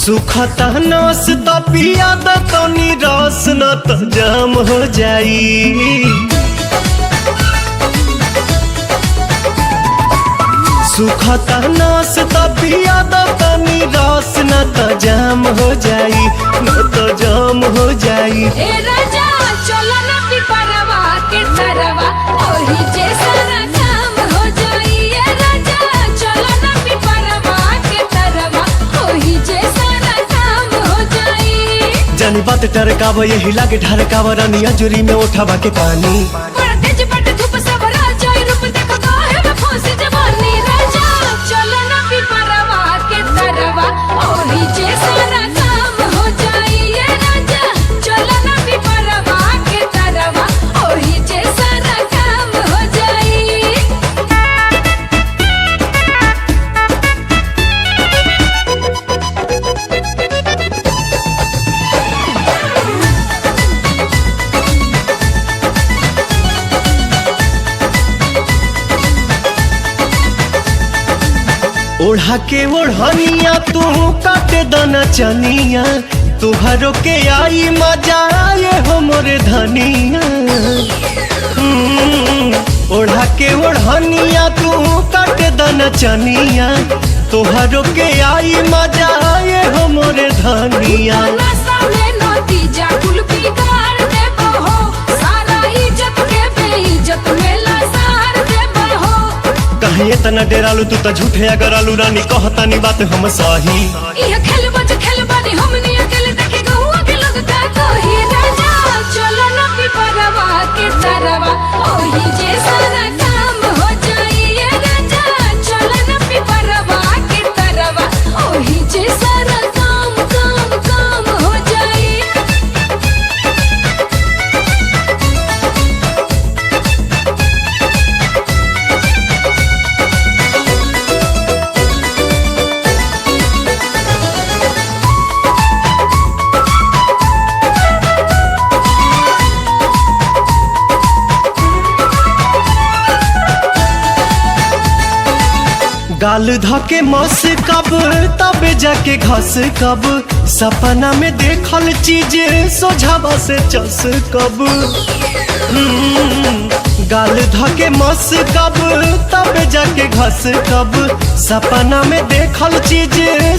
सुखता नस त पिया द तनी रस न त जाम हो जाई। सुखता नस त पिया द तनी रस न त जाम हो जाई, न त जाम हो जाई। ए राजा चलो ना पिपरवा के तरवा ओही जैसा ना काम हो जाई। ए राजा चलो ना पिपरवा के तरवा ओही जैसा ना काम हो जाई। जानी बात टरकाव यही लागे ढरकाव रानी अजूरी में उठावा के पानी। बड़ा तेज पट धूप सब राजा रूप देखो काहे में फंसी जवानी। राजा चलो ना पिपरवा के तरवा ओही जैसा ना काम हो जाई। ए राजा चलो ना पिपरवा के तरवा ओही जैसा ना काम हो जाई। ओढ़ा के ओढ़निया तू काटे दना चनिया, तुहरो के आई मजा आए हो मोरे धनिया। ओढ़ा के ओढ़निया तू काटे दना चनिया, तुहरो के आई मजा आए हो मोरे धनिया। नशा में नतीजा कुल बिगाड़ देबो हो, सारा इज्जत के बेइज्जत में लसार देबो हो। कहीं इतना डेरालू तू तो झूठे अगर आलू रानी कहतानी बात हम सही। ये खेल बच खेल बानी हमनी अकेले देखे गहुआ के लोग का कही। राजा चलो ना पिपरवा के तरवा ओही जैसा ना काम हो जाई। ये राजा चलो ना पिपरवा के तरवा ओही जैसा ना काम काम काम हो जाई। गाल धके मस कब तबे जाके घस कब, सपना में देखल चीज सोझावा से चस कब। गाल धके मस कब तबे जाके घस कब, सपना में देखल चीज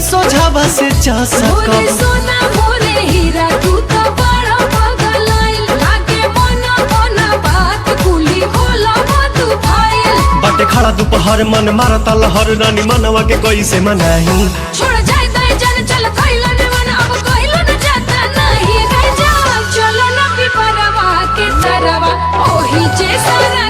सोझावा से चस मोरे कब। सोना मोरे हीरा तू तो बड़ा पगलाइल लागे मना मना बात कुली होला मधु भाईल। बाटे खड़ा दोपहर मन मारता लहर रानी मनवा के कोई से मनाही। छोड़ जाए दाए जान चल कइला ने मन अब कइला न जाता नहीं। राजा चलो ना पिपरवा के तरवा ओही जैसा ना